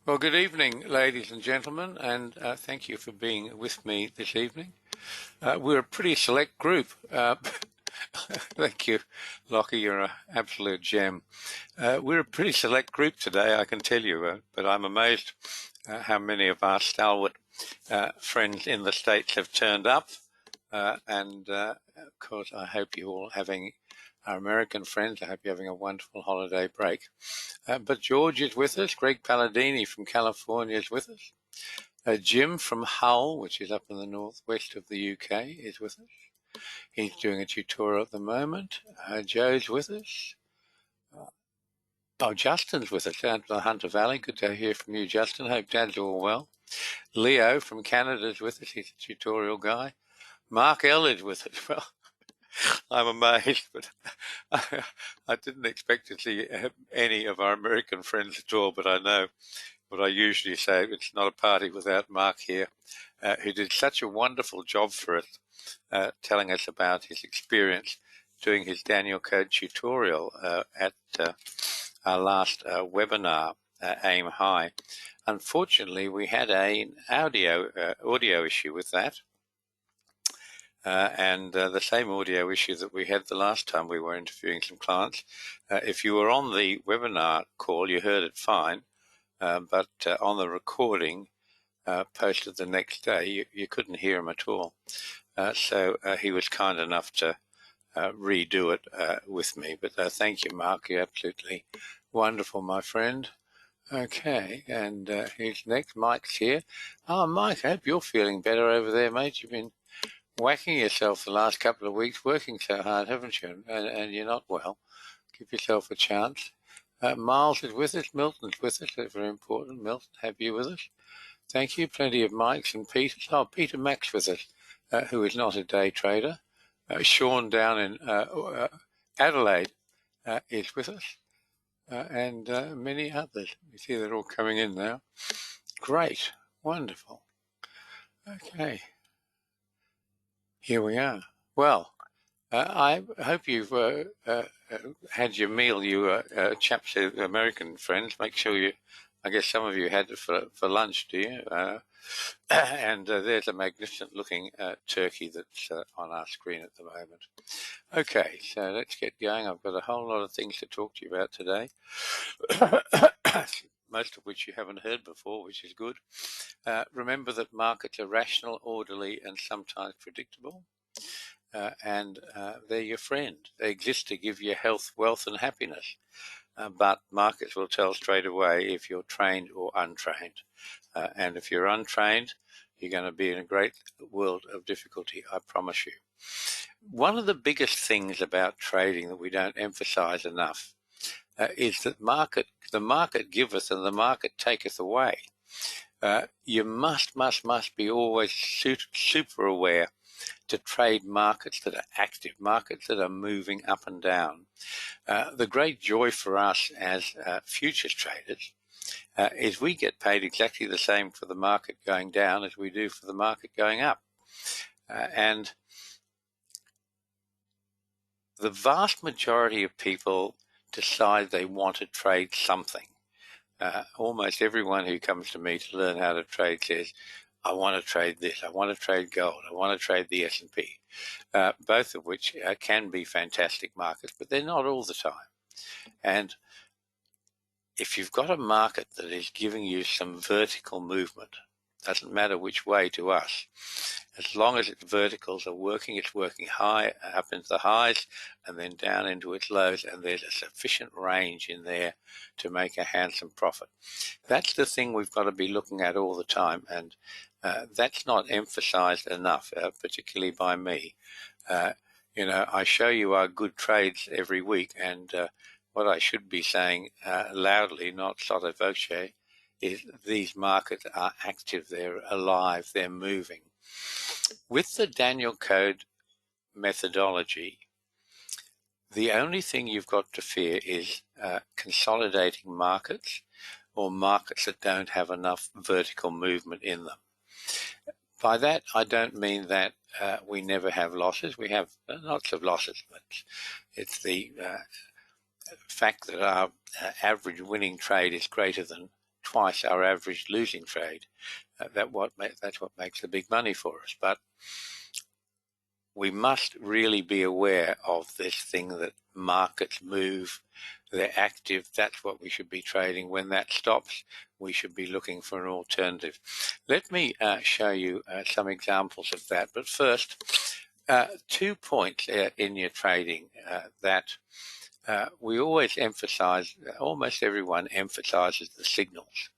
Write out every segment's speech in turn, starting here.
Well, good evening, ladies and gentlemen, and thank you for being with me this evening. We're a pretty select group. Thank you, Lockie, you're an absolute gem. We're a pretty select group today, I can tell you, but I'm amazed how many of our stalwart friends in the States have turned up. And of course, I hope you're all having, our American friends, I hope you're having a wonderful holiday break. But George is with us. Greg Palladini from California is with us. Jim from Hull, which is up in the northwest of the UK, is with us. He's doing a tutorial at the moment. Joe's with us. Justin's with us down to the Hunter Valley. Good to hear from you, Justin. Hope Dad's all well. Leo from Canada is with us. He's a tutorial guy. Mark L is with us. Well, I'm amazed, but I didn't expect to see any of our American friends at all, but I know what I usually say, it's not a party without Mark here, who did such a wonderful job for us, telling us about his experience doing his Danielcode tutorial at our last webinar, Aim High. Unfortunately, we had an audio issue with that. And the same audio issue that we had the last time we were interviewing some clients. If you were on the webinar call, you heard it fine, but on the recording posted the next day, you couldn't hear him at all. So he was kind enough to redo it with me. But thank you, Mark. You're absolutely wonderful, my friend. Okay, and who's next? Mike's here. Oh, Mike, I hope you're feeling better over there, mate. You've been whacking yourself the last couple of weeks, working so hard, haven't you? And you're not well. Give yourself a chance. Miles is with us. Milton's with us. That's very important. Milton, have you with us? Thank you. Plenty of Mikes and Peters. Oh, Peter Max with us, who is not a day trader. Sean down in Adelaide is with us, and many others. You see they're all coming in now. Great. Wonderful. Okay. Here we are. Well, I hope you've had your meal, you chaps, American friends. Make sure you, I guess some of you had it for lunch, do you? And there's a magnificent looking turkey that's on our screen at the moment. Okay, so let's get going. I've got a whole lot of things to talk to you about today. Most of which you haven't heard before, which is good. Remember that markets are rational, orderly, and sometimes predictable. And they're your friend. They exist to give you health, wealth, and happiness. But markets will tell straight away if you're trained or untrained. And if you're untrained, you're going to be in a great world of difficulty, I promise you. One of the biggest things about trading that we don't emphasize enough is that the market giveth and the market taketh away. You must be always super aware to trade markets that are active, markets that are moving up and down. The great joy for us as futures traders is we get paid exactly the same for the market going down as we do for the market going up. And the vast majority of people decide they want to trade something. Almost everyone who comes to me to learn how to trade says, I want to trade this, I want to trade gold, I want to trade the S&P, both of which can be fantastic markets, but they're not all the time. And if you've got a market that is giving you some vertical movement, doesn't matter which way to us, as long as its verticals are working, it's working high up into the highs and then down into its lows, and there's a sufficient range in there to make a handsome profit. That's the thing we've got to be looking at all the time, and that's not emphasized enough, particularly by me. I show you our good trades every week, and what I should be saying loudly, not sotto voce, is these markets are active, they're alive, they're moving. With the Danielcode methodology, the only thing you've got to fear is consolidating markets or markets that don't have enough vertical movement in them. By that, I don't mean that we never have losses. We have lots of losses, but it's the fact that our average winning trade is greater than twice our average losing trade. That's what makes the big money for us. But we must really be aware of this thing that markets move, they're active. That's what we should be trading. When that stops, we should be looking for an alternative. Let me show you some examples of that. But first, 2 points in your trading that we always emphasize, almost everyone emphasizes the signals.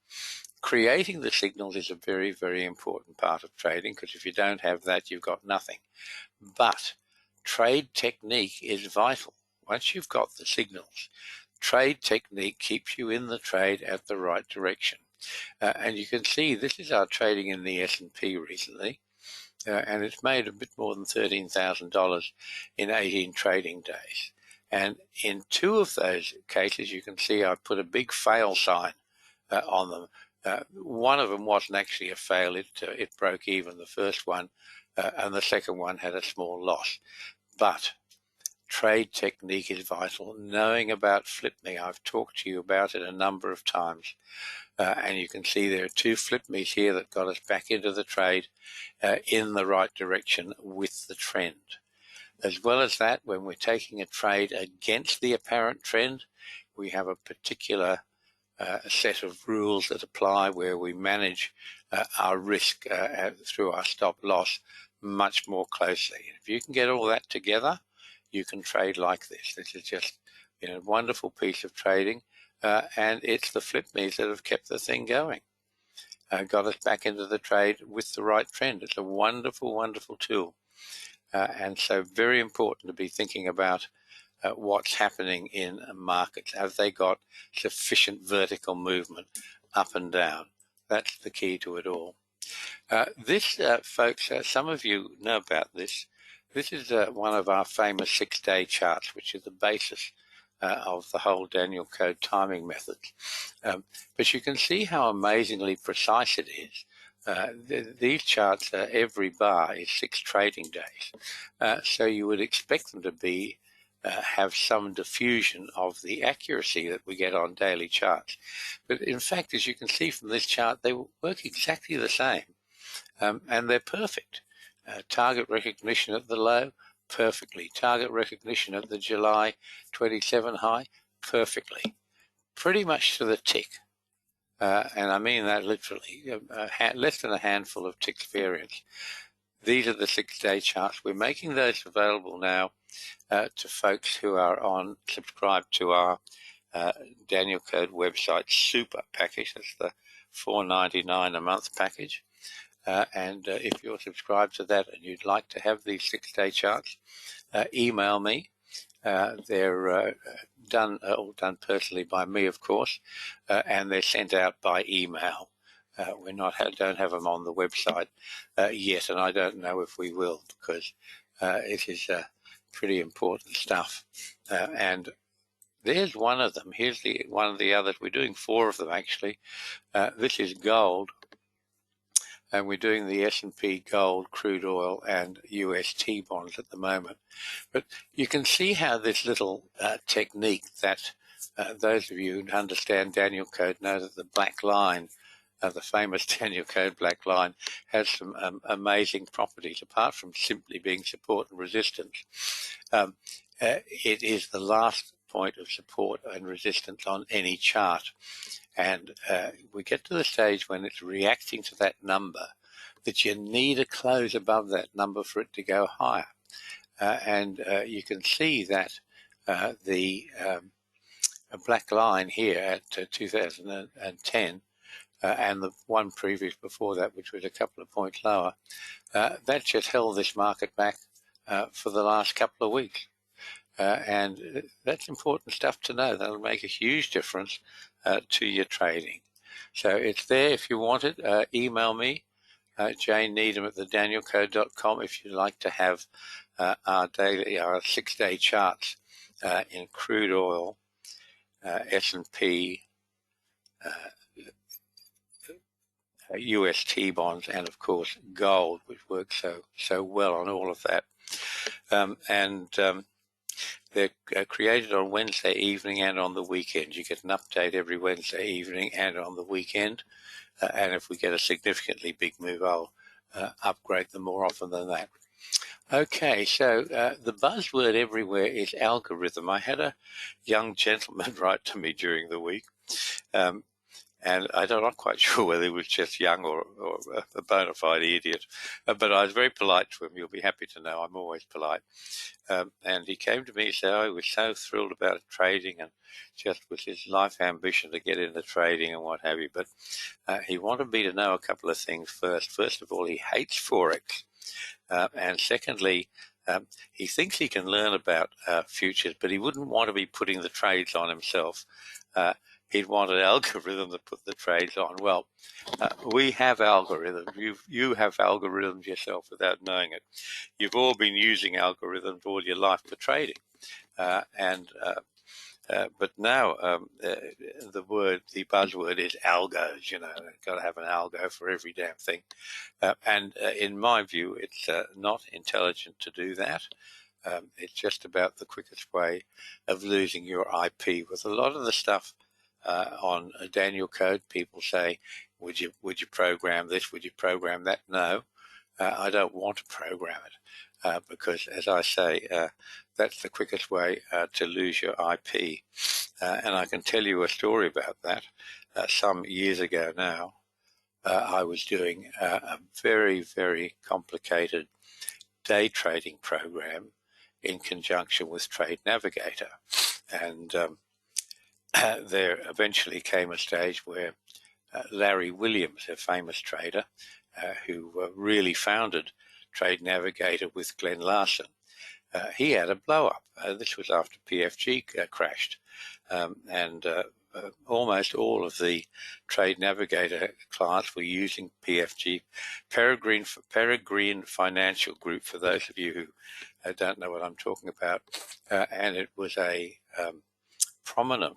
Creating the signals is a very, very important part of trading, because if you don't have that, you've got nothing. But trade technique is vital. Once you've got the signals, trade technique keeps you in the trade at the right direction. And you can see this is our trading in the S&P recently, and it's made a bit more than $13,000 in 18 trading days. And in 2 of those cases, you can see I put a big fail sign on them. One of them wasn't actually a fail. It broke even, the first one, and the second one had a small loss. But trade technique is vital. Knowing about flip me, I've talked to you about it a number of times. And you can see there are 2 flip me's here that got us back into the trade in the right direction with the trend. As well as that, when we're taking a trade against the apparent trend, we have a particular set of rules that apply where we manage our risk through our stop loss much more closely. If you can get all that together, you can trade like this. This is just a wonderful piece of trading, and it's the flip me's that have kept the thing going, got us back into the trade with the right trend. It's a wonderful, wonderful tool, and so very important to be thinking about what's happening in markets. Have they got sufficient vertical movement up and down? That's the key to it all. This, folks, some of you know about this. This is one of our famous 6-day charts, which is the basis of the whole Danielcode timing method. But you can see how amazingly precise it is. These charts, every bar is 6 trading days. So you would expect them to be have some diffusion of the accuracy that we get on daily charts. But in fact, as you can see from this chart, they work exactly the same, and they're perfect. Target recognition at the low, perfectly. Target recognition at the July 27 high, perfectly. Pretty much to the tick. And I mean that literally, less than a handful of ticks variance. These are the 6-day charts. We're making those available now to folks who are subscribed to our Danielcode website super package. That's the $4.99 a month package. And if you're subscribed to that and you'd like to have these 6-day charts, email me. They're all done personally by me, of course, and they're sent out by email. We don't have them on the website yet, and I don't know if we will, because it is pretty important stuff. And there's one of them. Here's one of the others. We're doing 4 of them, actually. This is gold, and we're doing the S&P gold, crude oil, and UST bonds at the moment. But you can see how this little technique that those of you who understand Danielcode know that the black line, the famous Danielcode black line, has some amazing properties. Apart from simply being support and resistance, it is the last point of support and resistance on any chart. And we get to the stage when it's reacting to that number that you need a close above that number for it to go higher. And you can see that the black line here at 2010 and the one previous before that, which was a couple of points lower, that just held this market back for the last couple of weeks. And that's important stuff to know. That'll make a huge difference to your trading. So it's there if you want it. Email me, Jane Needham at thedanielcode.com, if you'd like to have our 6-day charts in crude oil, S&P, UST bonds, and of course gold, which works so well on all of that. They're created on Wednesday evening and on the weekend. You get an update every Wednesday evening and on the weekend. And if we get a significantly big move, I'll upgrade them more often than that. Okay, so the buzzword everywhere is algorithm. I had a young gentleman write to me during the week, and I'm not quite sure whether he was just young or a bona fide idiot, but I was very polite to him. You'll be happy to know I'm always polite. And he came to me and said, he was so thrilled about trading and just was his life ambition to get into trading and what have you. But he wanted me to know a couple of things first. First of all, he hates Forex. And secondly, he thinks he can learn about futures, but he wouldn't want to be putting the trades on himself. He'd want an algorithm to put the trades on. Well, we have algorithms. You have algorithms yourself without knowing it. You've all been using algorithms all your life for trading. But now the buzzword is algos. Got to have an algo for every damn thing. And in my view, it's not intelligent to do that. It's just about the quickest way of losing your IP. With a lot of the stuff on Danielcode, people say, would you program this? Would you program that? No, I don't want to program it because, as I say, that's the quickest way to lose your IP. And I can tell you a story about that. Some years ago now, I was doing a very, very complicated day trading program in conjunction with Trade Navigator. And there eventually came a stage where Larry Williams, a famous trader who really founded Trade Navigator with Glenn Larson, he had a blow-up. This was after PFG crashed. And almost all of the Trade Navigator clients were using PFG, Peregrine Financial Group, for those of you who don't know what I'm talking about. And it was a prominent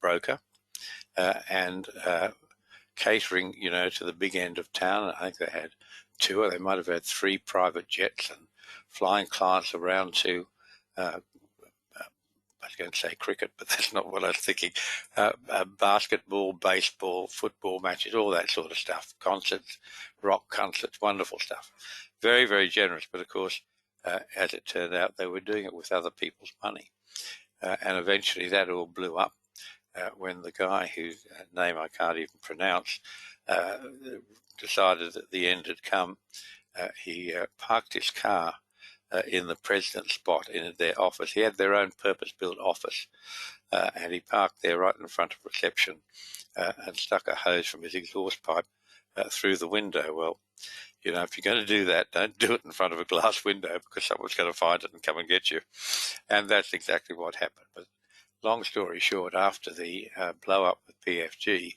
broker and catering, to the big end of town. I think they had two, or they might have had three private jets and flying clients around to I was going to say cricket, but that's not what I was thinking. Basketball, baseball, football matches, all that sort of stuff. Concerts, rock concerts, wonderful stuff. Very, very generous. But of course, as it turned out, they were doing it with other people's money. And eventually that all blew up when the guy whose name I can't even pronounce decided that the end had come. He parked his car in the president's spot in their office. He had their own purpose-built office, and he parked there right in front of reception and stuck a hose from his exhaust pipe through the window. Well, if you're going to do that, don't do it in front of a glass window because someone's going to find it and come and get you. And that's exactly what happened. But long story short, after the blow-up with PFG,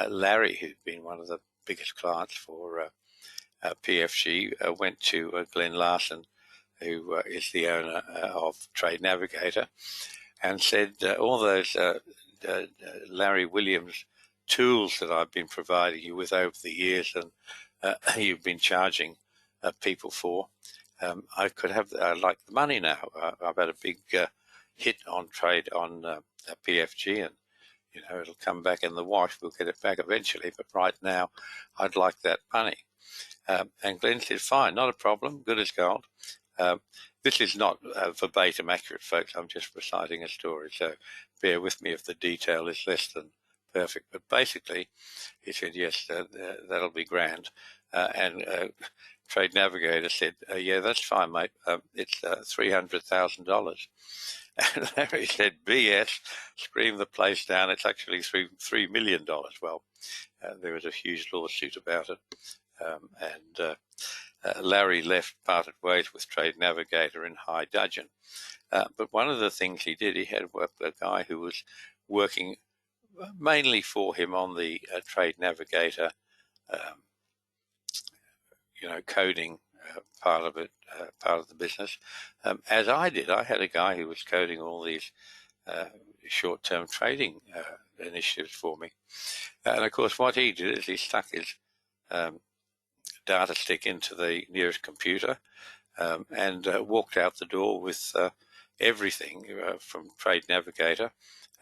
Larry, who'd been one of the biggest clients for PFG, went to Glenn Larson, who is the owner of Trade Navigator, and said, all those Larry Williams tools that I've been providing you with over the years and you've been charging people for, I could have like the money now. I've had a big hit on trade on PFG, and it'll come back in the wash. We'll get it back eventually, but right now I'd like that money. And Glenn said, fine, not a problem, good as gold. This is not verbatim accurate, folks. I'm just reciting a story, so bear with me if the detail is less than perfect. But basically, he said, yes, that'll be grand. And Trade Navigator said, yeah, that's fine, mate. It's $300,000. And Larry said, BS, screamed the place down. It's actually $3 million. Well, there was a huge lawsuit about it. Larry parted ways with Trade Navigator in high dudgeon. But one of the things he did, he had a guy who was working mainly for him on the Trade Navigator, coding part of it, part of the business. As I did, I had a guy who was coding all these short-term trading initiatives for me. And of course, what he did is he stuck his data stick into the nearest computer, and walked out the door with everything from Trade Navigator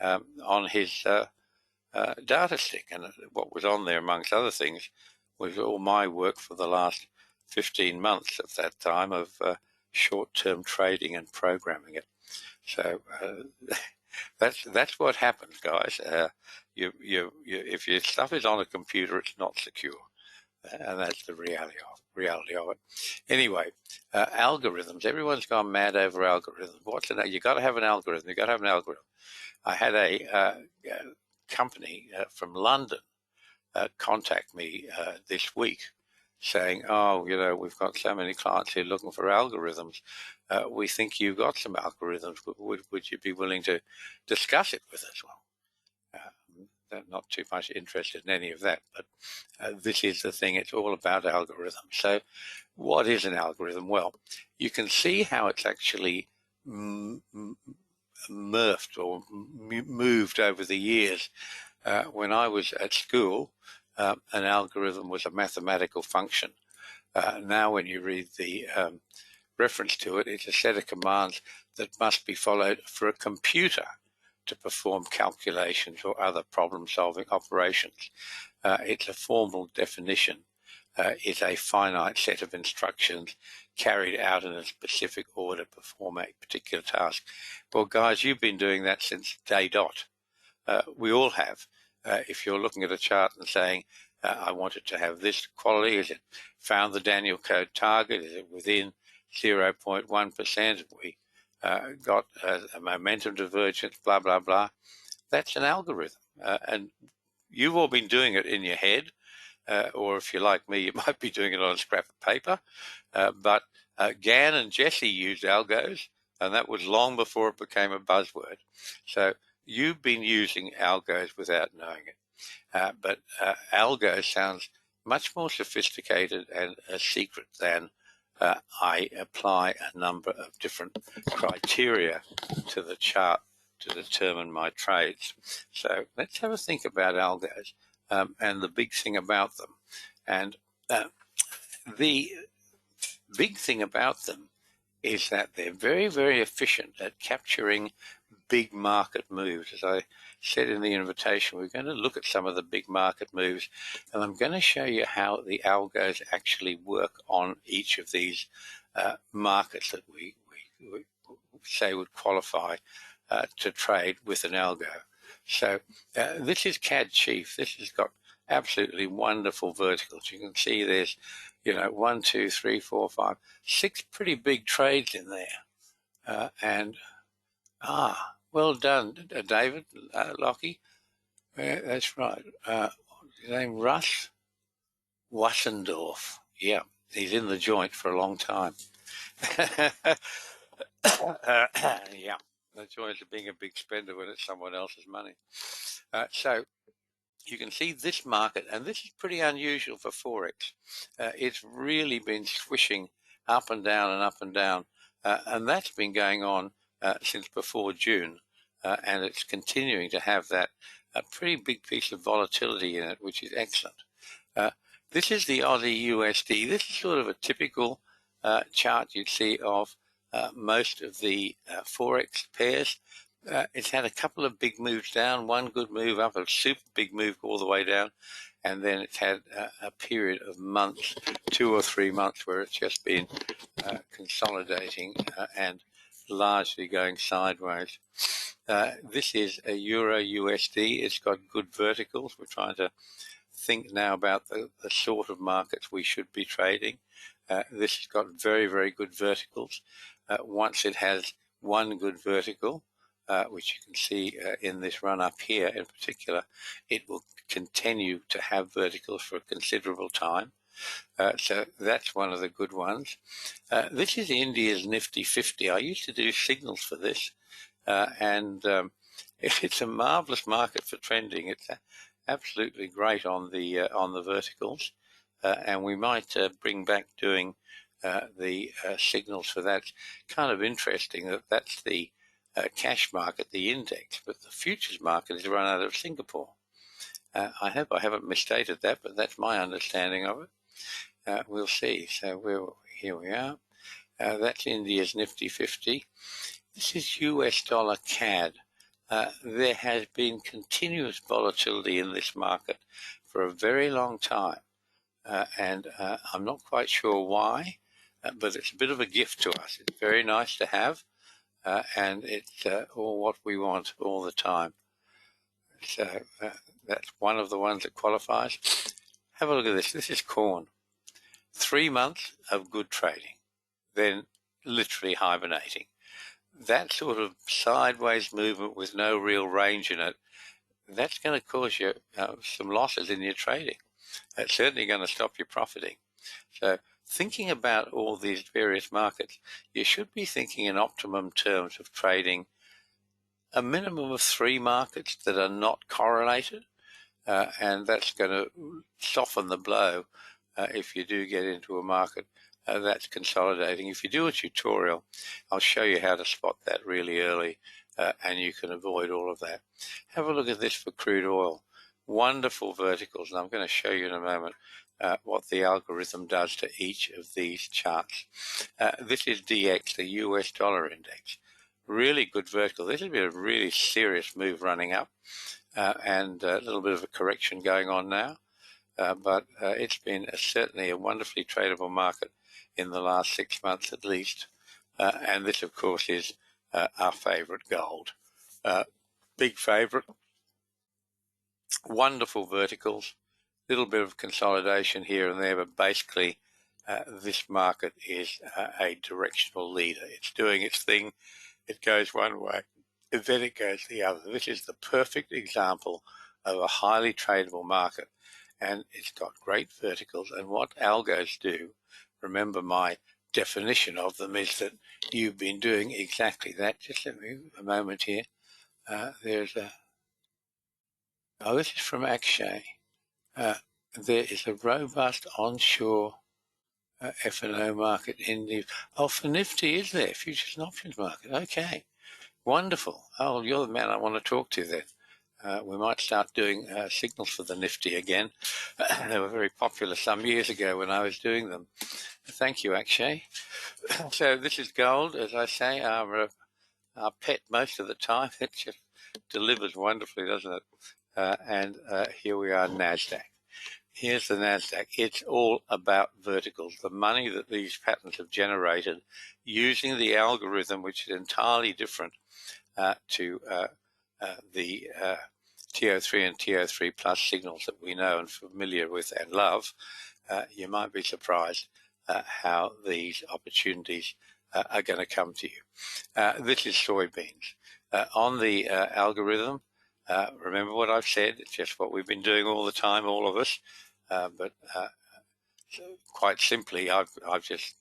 on his data stick. And what was on there, amongst other things, was all my work for the last 15 months of that time of short-term trading and programming it. So that's what happens, guys. If your stuff is on a computer, it's not secure, and that's the reality of it. Anyway, algorithms. Everyone's gone mad over algorithms. You got to have an algorithm. You got to have an algorithm. I had a company from London contact me this week saying, oh, we've got so many clients here looking for algorithms. We think you've got some algorithms. Would you be willing to discuss it with us? Well, I'm not too much interested in any of that, but this is the thing. It's all about algorithms. So what is an algorithm? Well, you can see how it's actually morphed or moved over the years. When I was at school, an algorithm was a mathematical function. Now when you read the reference to it, it's a set of commands that must be followed for a computer to perform calculations or other problem-solving operations. It's a formal definition. It's a finite set of instructions carried out in a specific order to perform a particular task. Well, guys, you've been doing that since day dot. We all have. If you're looking at a chart and saying, I want it to have this quality, is it found the Danielcode target? Is it within 0.1%? We got a momentum divergence, blah, blah, blah. That's an algorithm. And you've all been doing it in your head, or if you're like me, you might be doing it on a scrap of paper. But Gann and Jesse used algos, and that was long before it became a buzzword. So you've been using algos without knowing it. But algo sounds much more sophisticated and a secret than I apply a number of different criteria to the chart to determine my trades. So let's have a think about algos and the big thing about them. And the big thing about them is that they're very, very efficient at capturing big market moves. As I said in the invitation, we're going to look at some of the big market moves, and I'm going to show you how the algos actually work on each of these markets that we say would qualify to trade with an algo. So this is CAD Chief. This has got absolutely wonderful verticals. You can see there's 1, 2, 3, 4, 5, 6 pretty big trades in there. Well done, David, Lockie. That's right. His name Russ Wassendorf. Yeah, he's in the joint for a long time. Yeah, the joys of being a big spender when it's someone else's money. So you can see this market, and this is pretty unusual for Forex. It's really been swishing up and down and up and down, and that's been going on since before June, and it's continuing to have that pretty big piece of volatility in it, which is excellent. This is the Aussie USD. This is sort of a typical chart you'd see of most of the Forex pairs. It's had a couple of big moves down, one good move up, a super big move all the way down, and then it's had a period of months, 2 or 3 months, where it's just been consolidating and largely going sideways. This is a Euro USD. It's got good verticals. We're trying to think now about the sort of markets we should be trading. This has got very, very good verticals. Once it has one good vertical, which you can see in this run up here in particular, it will continue to have verticals for a considerable time. So that's one of the good ones. This is India's Nifty 50. I used to do signals for this, and it's a marvelous market for trending. It's absolutely great on the verticals, and we might bring back doing the signals for that. It's kind of interesting that that's the cash market, the index, but the futures market is run out of Singapore. I hope I haven't misstated that, but that's my understanding of it. We'll see. So here we are. That's India's Nifty 50. This is US dollar CAD. There has been continuous volatility in this market for a very long time, and I'm not quite sure why, but it's a bit of a gift to us. It's very nice to have, and it's all what we want all the time. So that's one of the ones that qualifies. Have a look at this. This is corn. 3 months of good trading, then literally hibernating. That sort of sideways movement with no real range in it, that's going to cause you some losses in your trading. It's certainly going to stop you profiting. So thinking about all these various markets, you should be thinking in optimum terms of trading a minimum of 3 markets that are not correlated, and that's going to soften the blow if you do get into a market that's consolidating. If you do a tutorial, I'll show you how to spot that really early, and you can avoid all of that. Have a look at this for crude oil. Wonderful verticals, and I'm going to show you in a moment what the algorithm does to each of these charts. This is DX, the US dollar index. Really good vertical. This has been a really serious move running up, and a little bit of a correction going on now. But it's been certainly a wonderfully tradable market in the last 6 months at least. And this, of course, is our favorite gold. Big favorite. Wonderful verticals. Little bit of consolidation here and there, but basically this market is a directional leader. It's doing its thing. It goes one way, and then it goes the other. This is the perfect example of a highly tradable market. And it's got great verticals. And what algos do, remember my definition of them, is that you've been doing exactly that. Just let me a moment here. This is from Akshay. There is a robust onshore F&O market in the, for Nifty, is there? Futures and options market. Okay, wonderful. Oh, you're the man I want to talk to then. We might start doing signals for the Nifty again. They were very popular some years ago when I was doing them. Thank you, Akshay. So this is gold, as I say, our pet most of the time. It just delivers wonderfully, doesn't it? And here we are, NASDAQ. Here's the NASDAQ. It's all about verticals. The money that these patterns have generated using the algorithm, which is entirely different to the TO3 and TO3 plus signals that we know and familiar with and love. You might be surprised how these opportunities are going to come to you. This is soybeans. On the algorithm, remember what I've said, it's just what we've been doing all the time, all of us, but quite simply, I've just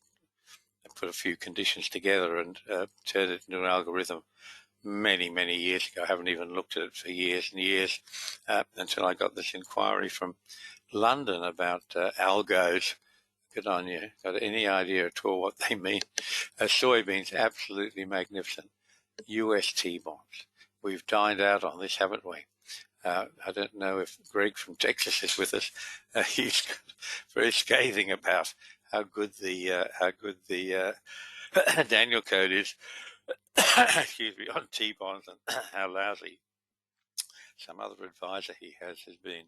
put a few conditions together and turned it into an algorithm many years ago. I haven't even looked at it for years and years until I got this inquiry from London about algos. Good on you. Got any idea at all what they mean? Soybeans, absolutely magnificent. US T-bonds. We've dined out on this, haven't we? I don't know if Greg from Texas is with us. He's very scathing about how good the Danielcode is. Excuse me, on T-bonds, and how lousy some other advisor he has been.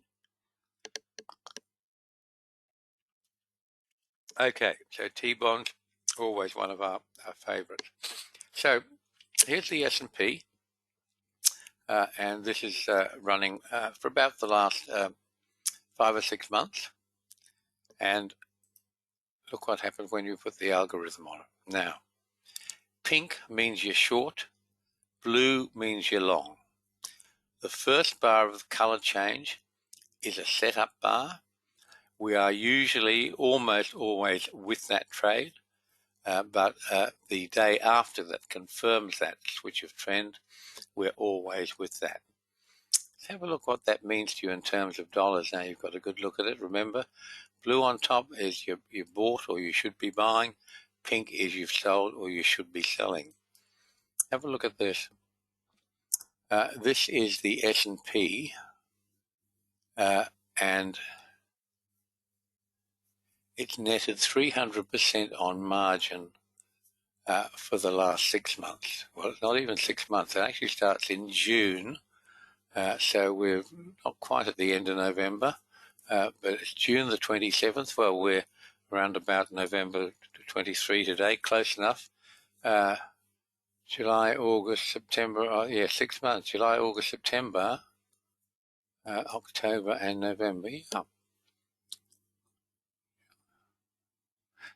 Okay, so T-bonds, always one of our favorites. So here's the S&P, and this is running for about the last 5 or 6 months. And look what happens when you put the algorithm on it. Now, pink means you're short, blue means you're long. The first bar of the color change is a setup bar. We are usually almost always with that trade, but the day after that confirms that switch of trend, we're always with that. Let's have a look what that means to you in terms of dollars. Now you've got a good look at it. Remember, blue on top is you bought or you should be buying. Pink is you've sold or you should be selling. Have a look at this. This is the S&P, and it's netted 300% on margin for the last 6 months. Well, it's not even 6 months. It actually starts in June. So we're not quite at the end of November, but it's June the 27th. Well, we're around about November 23 today, close enough. July, August, September, 6 months. July, August, September, October and November. Yeah.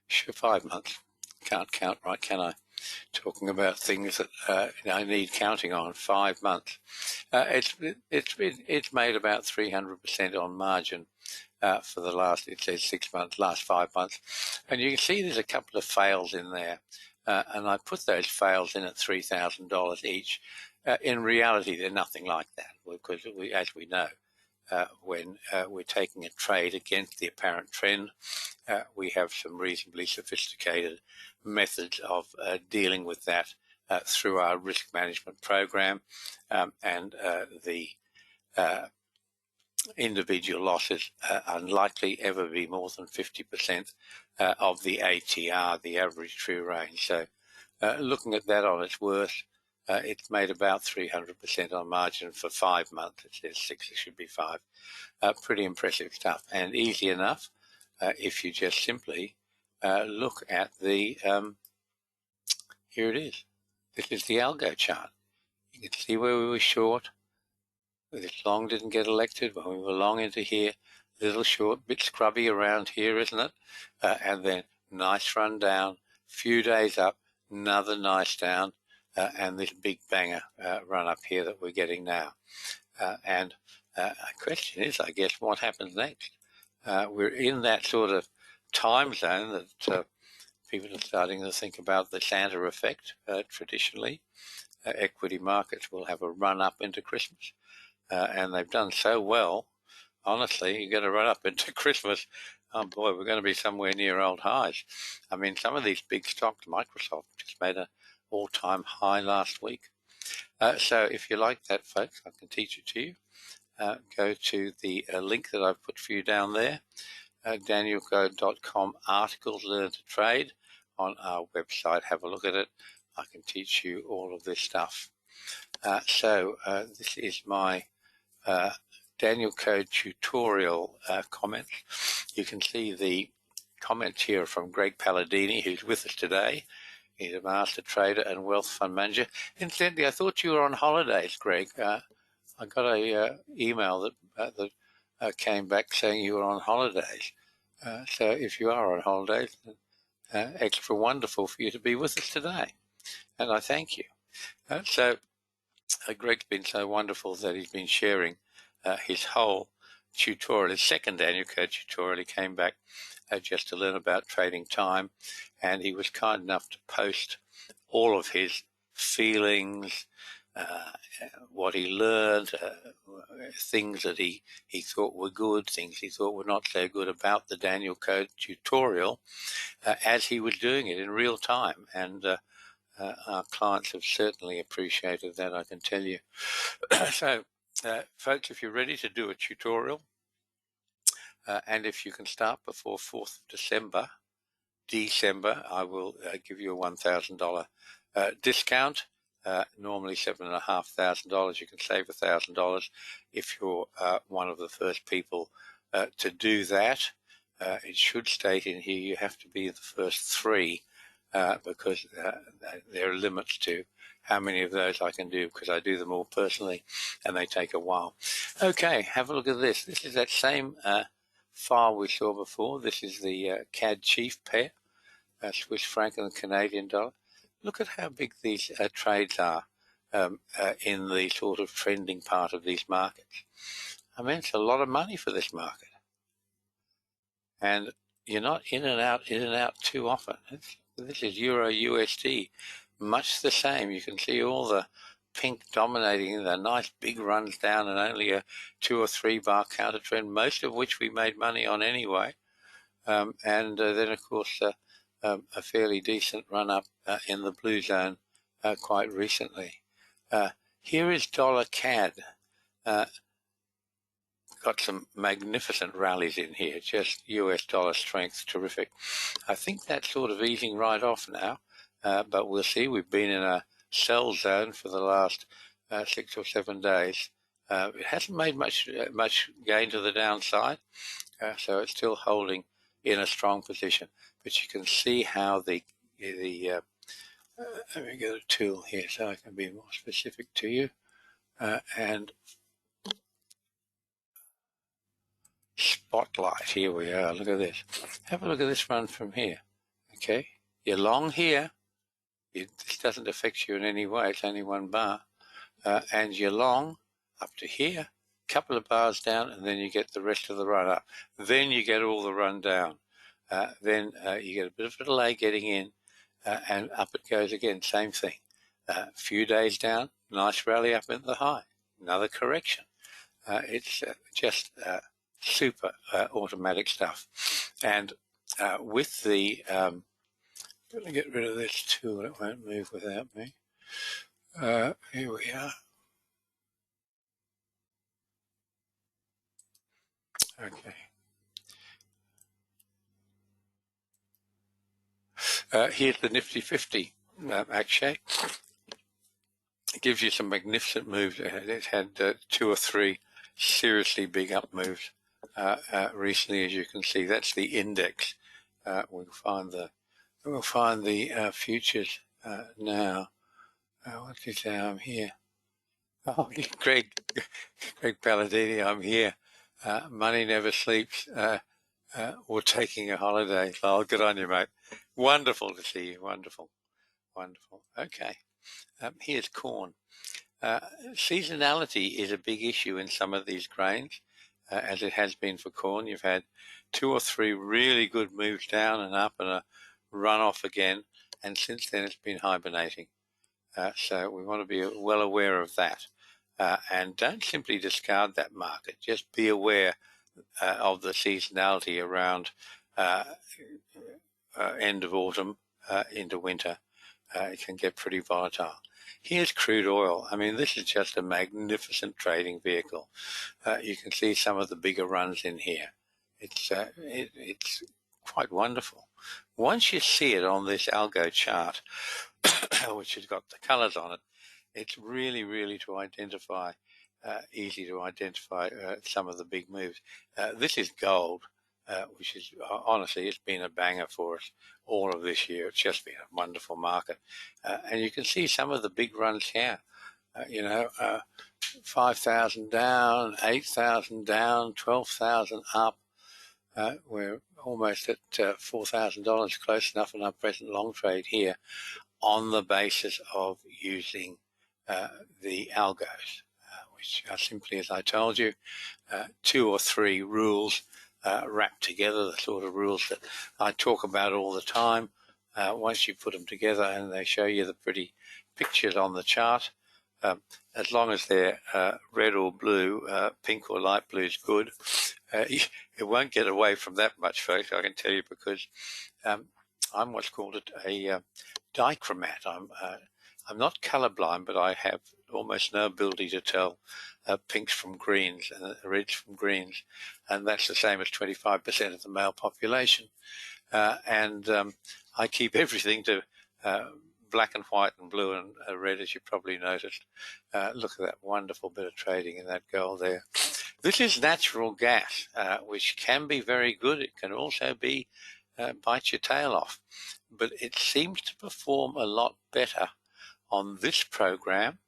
Sure, 5 months. Can't count right, can I? Talking about things that I need counting on. 5 months. It's made about 300% on margin for the last, it says 6 months, last 5 months, and you can see there's a couple of fails in there, and I put those fails in at $3,000 each. In reality, they're nothing like that, because as we know, when we're taking a trade against the apparent trend, we have some reasonably sophisticated methods of dealing with that through our risk management program, and the individual losses unlikely ever be more than 50% of the ATR, the average true range. So looking at that on its worth, it's made about 300% on margin for 5 months. It says 6, it should be 5. Pretty impressive stuff, and easy enough if you just simply look at the, here it is. This is the algo chart. You can see where we were short. This long didn't get elected when we were long into here. Little short, bit scrubby around here, isn't it? And then nice run down, few days up, another nice down, and this big banger run up here that we're getting now. And the question is, I guess, what happens next? We're in that sort of time zone that people are starting to think about the Santa effect. Traditionally, equity markets will have a run up into Christmas. And they've done so well. Honestly, you get to run up into Christmas. Oh boy, we're going to be somewhere near old highs. I mean, some of these big stocks, Microsoft just made an all-time high last week. So if you like that, folks, I can teach it to you. Go to the link that I've put for you down there, Danielcode.com articles, learn to trade on our website. Have a look at it. I can teach you all of this stuff. So this is my Danielcode tutorial comments. You can see the comments here from Greg Palladini, who's with us today. He's a master trader and wealth fund manager. Incidentally, I thought you were on holidays, Greg. I got a email that came back saying you were on holidays. So if you are on holidays, extra wonderful for you to be with us today, and I thank you. Greg's been so wonderful that he's been sharing his whole tutorial, his second Danielcode tutorial. He came back just to learn about trading time, and he was kind enough to post all of his feelings, what he learned, things that he thought were good, things he thought were not so good about the Danielcode tutorial as he was doing it in real time. And our clients have certainly appreciated that, I can tell you. So, folks, if you're ready to do a tutorial, and if you can start before 4th of December, I will give you a $1,000 discount. Normally $7,500. You can save $1,000 if you're one of the first people to do that. It should state in here you have to be the first 3. Because there are limits to how many of those I can do, because I do them all personally and they take a while. Okay, have a look at this. This is that same file we saw before. This is the CAD Chief pair, Swiss franc and the Canadian dollar. Look at how big these trades are in the sort of trending part of these markets. I mean, it's a lot of money for this market. And you're not in and out too often. This is Euro USD, much the same. You can see all the pink dominating, the nice big runs down, and only a 2 or 3 bar counter trend, most of which we made money on anyway. And then, of course, a fairly decent run up in the blue zone quite recently. Here is dollar CAD. Got some magnificent rallies in here, just US dollar strength, terrific. I think that's sort of easing right off now. but we'll see. We've been in a sell zone for the last 6 or 7 days. It hasn't made much gain to the downside, so it's still holding in a strong position. But you can see how let me get a tool here so I can be more specific to you. And spotlight, here we are, look at this. Have a look at this run from here. Okay, you're long here. This doesn't affect you in any way, it's only one bar. And you're long up to here, a couple of bars down, and then you get the rest of the run up. Then you get all the run down. Then you get a bit of a delay getting in, and up it goes again, same thing. Few days down, nice rally up into the high, another correction. It's just super automatic stuff. And with the, let me get rid of this tool, it won't move without me. Here we are. Okay. Here's the Nifty 50 Akshay. It gives you some magnificent moves. It's had 2 or 3 seriously big up moves recently, as you can see. That's the index. We'll find the futures now. What's his name? I'm here. Oh, Greg Palladini, I'm here. Money never sleeps. Or taking a holiday. Lyle, good on you, mate. Wonderful to see you. Wonderful. Okay. Here's corn. Seasonality is a big issue in some of these grains, as it has been for corn. You've had 2 or 3 really good moves down and up and a run off again, and since then it's been hibernating. So we want to be well aware of that. And don't simply discard that market. Just be aware of the seasonality around end of autumn into winter. It can get pretty volatile. Here's crude oil. I mean, this is just a magnificent trading vehicle. You can see some of the bigger runs in here. It's quite wonderful. Once you see it on this algo chart, which has got the colors on it, it's really, really to identify, easy to identify some of the big moves. This is gold, which is, honestly, it's been a banger for us all of this year. It's just been a wonderful market. And you can see some of the big runs here, 5,000 down, 8,000 down, 12,000 up. We're almost at $4,000, close enough in our present long trade here, on the basis of using the algos, which are simply, as I told you, 2 or 3 rules wrapped together, the sort of rules that I talk about all the time. Once you put them together and they show you the pretty pictures on the chart, as long as they're red or blue, pink or light blue is good. It won't get away from that much, folks, I can tell you, because I'm what's called a dichromat. I'm not colorblind, but I have almost no ability to tell pinks from greens and reds from greens, and that's the same as 25% of the male population. And I keep everything to black and white and blue and red, as you probably noticed. Look at that wonderful bit of trading in that gold there. This is natural gas, which can be very good. It can also be bite your tail off, but it seems to perform a lot better on this program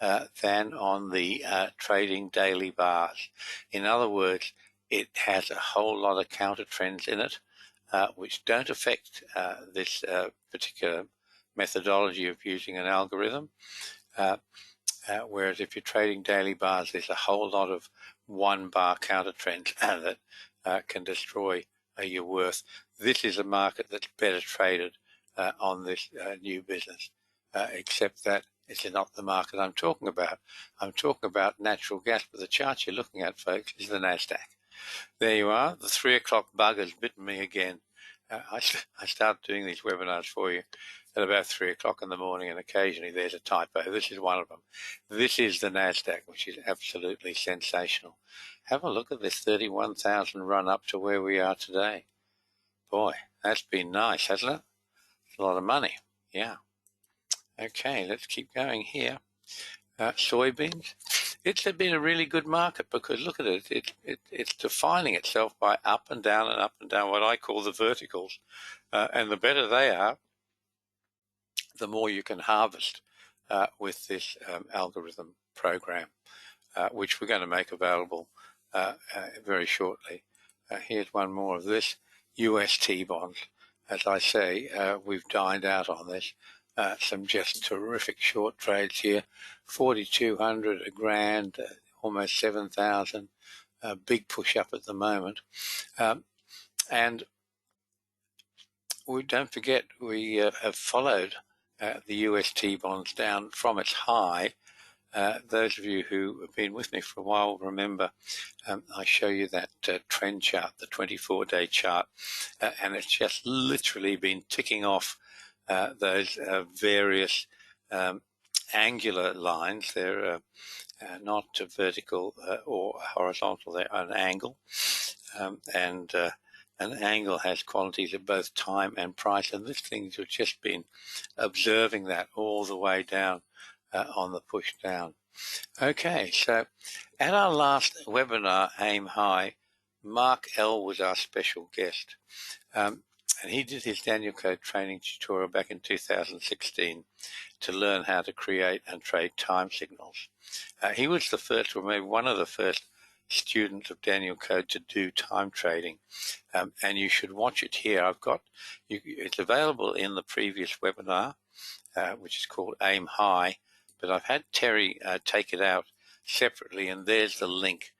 than on the trading daily bars. In other words, it has a whole lot of counter trends in it, which don't affect this particular methodology of using an algorithm. Whereas if you're trading daily bars, there's a whole lot of 1 bar counter trends that can destroy your worth. This is a market that's better traded on this new business, except that it's not the market I'm talking about. I'm talking about natural gas, but the chart you're looking at, folks, is the NASDAQ. There you are. The 3 o'clock bug has bitten me again. I start doing these webinars for you at about 3 o'clock in the morning, and occasionally there's a typo. This is one of them. This is the NASDAQ, which is absolutely sensational. Have a look at this 31,000 run up to where we are today. Boy, that's been nice, hasn't it? It's a lot of money. Yeah. Okay, let's keep going here. Soybeans. It's been a really good market because look at it. It's defining itself by up and down and up and down, what I call the verticals. And the better they are, the more you can harvest with this algorithm program, which we're going to make available very shortly. Here's one more of this. UST bonds. As I say, we've dined out on this. Some just terrific short trades here. 4,200, a grand, almost 7,000. Big push up at the moment. And we don't forget, we have followed the UST bonds down from its high. Those of you who have been with me for a while remember I show you that trend chart, the 24-day chart, and it's just literally been ticking off those various angular lines. They're not vertical or horizontal, they're an angle. And an angle has qualities of both time and price, and this thing's just been observing that all the way down on the push down. Okay, so at our last webinar, Aim High, Mark L was our special guest, and he did his Danielcode training tutorial back in 2016 to learn how to create and trade time signals. He was the first, or maybe one of the first, students of Danielcode to do time trading, and you should watch it here. It's available in the previous webinar, which is called Aim High, but I've had Terry take it out separately, and there's the link.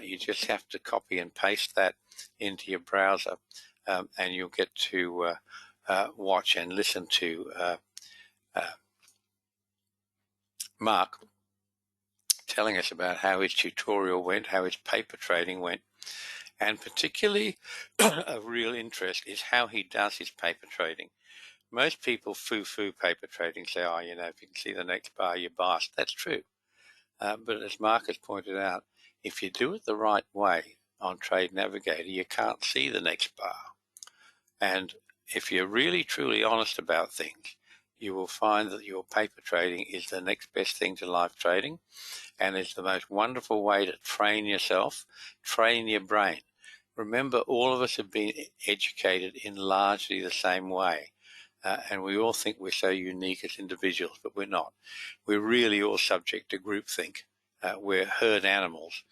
You just have to copy and paste that into your browser, and you'll get to watch and listen to Mark telling us about how his tutorial went, how his paper trading went, and particularly of real interest is how he does his paper trading. Most people foo-foo paper trading, say, oh, you know, if you can see the next bar, you're biased. That's true. But as Mark has pointed out, if you do it the right way on Trade Navigator, you can't see the next bar. And if you're really, truly honest about things, you will find that your paper trading is the next best thing to live trading, and it's the most wonderful way to train yourself, train your brain. Remember, all of us have been educated in largely the same way, and we all think we're so unique as individuals, but we're not. We're really all subject to groupthink. We're herd animals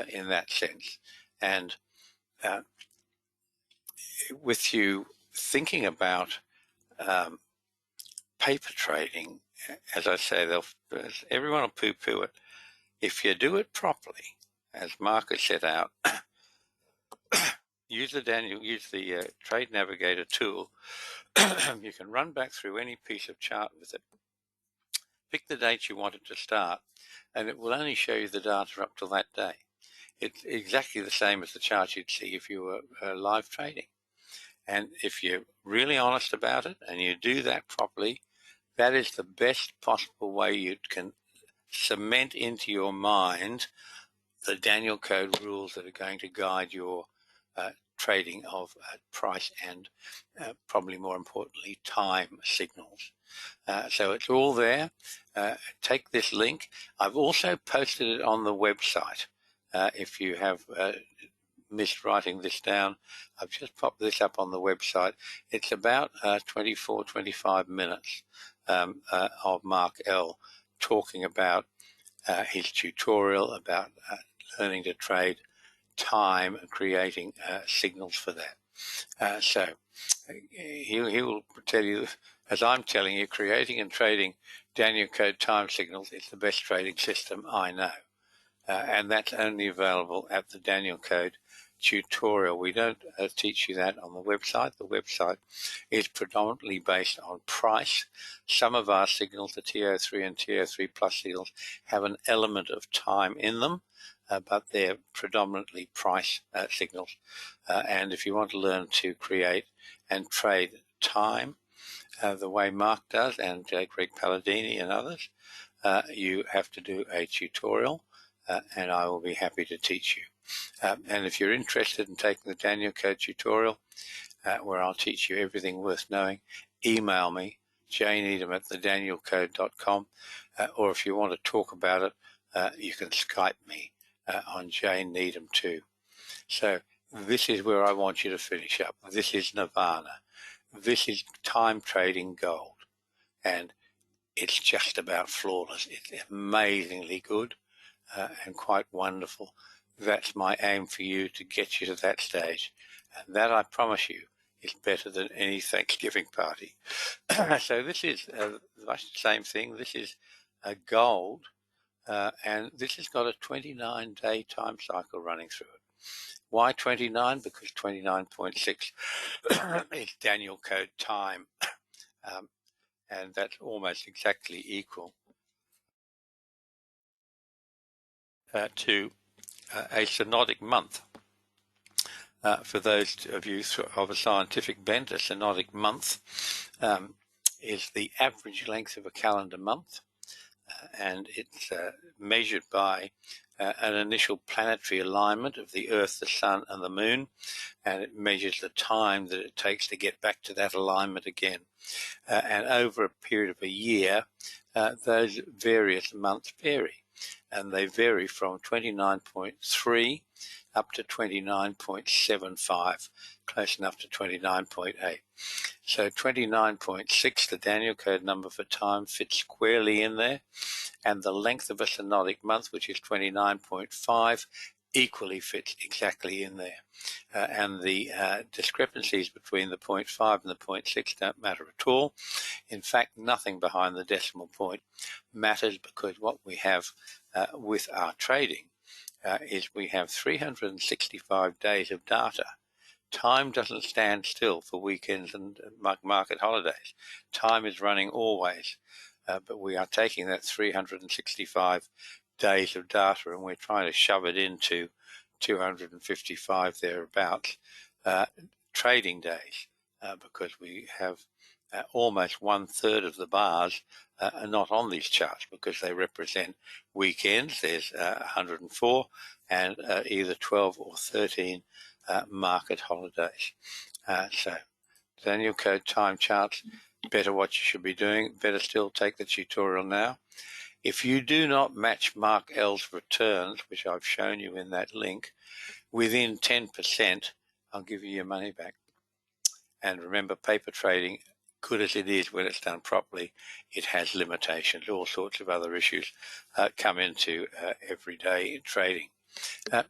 in that sense. And with you thinking about paper trading, as I say, everyone will poo-poo it. If you do it properly, as Mark has set out, use the Trade Navigator tool. You can run back through any piece of chart with it. Pick the date you want it to start, and it will only show you the data up till that day. It's exactly the same as the chart you'd see if you were live trading. And if you're really honest about it and you do that properly, that is the best possible way you can cement into your mind the Danielcode rules that are going to guide your trading of price and probably more importantly time signals. So it's all there. Take this link. I've also posted it on the website. If you have missed writing this down, I've just popped this up on the website. It's about 25 minutes of Mark L talking about his tutorial about learning to trade time and creating signals for that. So he will tell you, as I'm telling you, creating and trading Danielcode time signals is the best trading system I know. And that's only available at the Danielcode tutorial. We don't teach you that on the website. The website is predominantly based on price. Some of our signals, the TO3 and TO3 plus signals, have an element of time in them, but they're predominantly price signals. And if you want to learn to create and trade time the way Mark does, and Greg Palladini and others, you have to do a tutorial, and I will be happy to teach you. And if you're interested in taking the Danielcode tutorial, where I'll teach you everything worth knowing, email me, jneedham@thedanielcode.com, or if you want to talk about it, you can Skype me on Jane Needham too. So this is where I want you to finish up. This is nirvana. This is time trading gold, and it's just about flawless. It's amazingly good and quite wonderful. That's my aim for you, to get you to that stage, and that, I promise you, is better than any Thanksgiving party. So this is much the same thing. This is gold, and this has got a 29-day time cycle running through it. Why 29? Because 29.6 is Danielcode time, and that's almost exactly equal to a synodic month. For those of you of a scientific bent, a synodic month is the average length of a calendar month, and it's measured by an initial planetary alignment of the Earth, the Sun, and the Moon, and it measures the time that it takes to get back to that alignment again. And over a period of a year, those various months vary, and they vary from 29.3 up to 29.75, close enough to 29.8. So 29.6, the Danielcode number for time, fits squarely in there, and the length of a synodic month, which is 29.5, equally fits exactly in there. And the discrepancies between the 0.5 and the 0.6 don't matter at all. In fact, nothing behind the decimal point matters, because what we have with our trading is we have 365 days of data. Time doesn't stand still for weekends and market holidays. Time is running always, but we are taking that 365 days of data and we're trying to shove it into 255 thereabouts trading days, because we have almost 1/3 of the bars are not on these charts because they represent weekends. There's 104 and either 12 or 13 market holidays. So Danielcode time charts, better what you should be doing. Better still, take the tutorial now. If you do not match Mark L's returns, which I've shown you in that link, within 10%, I'll give you your money back. And remember, paper trading, good as it is when it's done properly, it has limitations. All sorts of other issues come into everyday trading.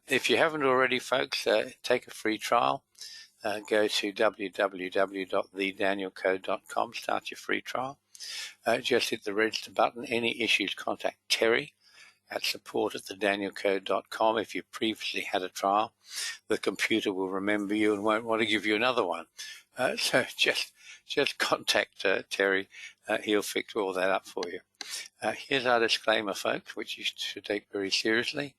If you haven't already, folks, take a free trial. Go to www.thedanielcode.com, start your free trial. Just hit the register button. Any issues, contact Terry at support@thedanielcode.com. If you previously had a trial, the computer will remember you and won't want to give you another one. So just contact Terry. He'll fix all that up for you. Here's our disclaimer, folks, which you should take very seriously.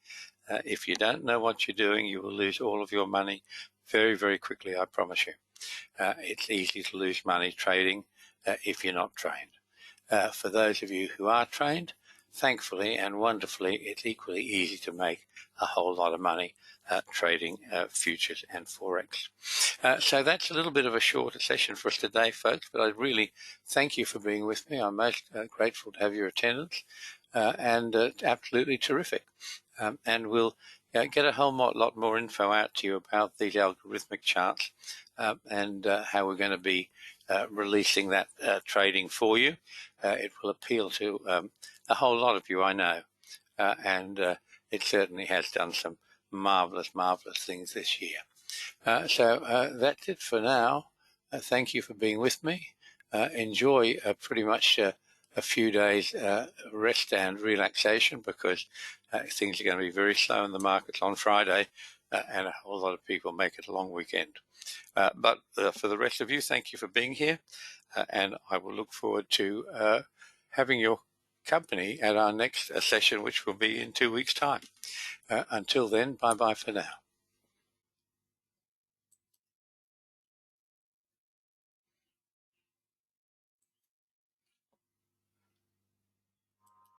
If you don't know what you're doing, you will lose all of your money very, very quickly, I promise you. It's easy to lose money trading if you're not trained. For those of you who are trained, thankfully and wonderfully, it's equally easy to make a whole lot of money trading futures and Forex. So that's a little bit of a shorter session for us today, folks, but I really thank you for being with me. I'm most grateful to have your attendance, and absolutely terrific. And we'll get a whole lot more info out to you about these algorithmic charts and how we're going to be releasing that trading for you. It will appeal to a whole lot of you, I know, and it certainly has done some marvelous things this year. So that's it for now. Thank you for being with me. Enjoy pretty much a few days rest and relaxation, because things are going to be very slow in the markets on Friday, and a whole lot of people make it a long weekend. But for the rest of you, thank you for being here, and I will look forward to having your company at our next session, which will be in 2 weeks' time. Until then, bye-bye for now.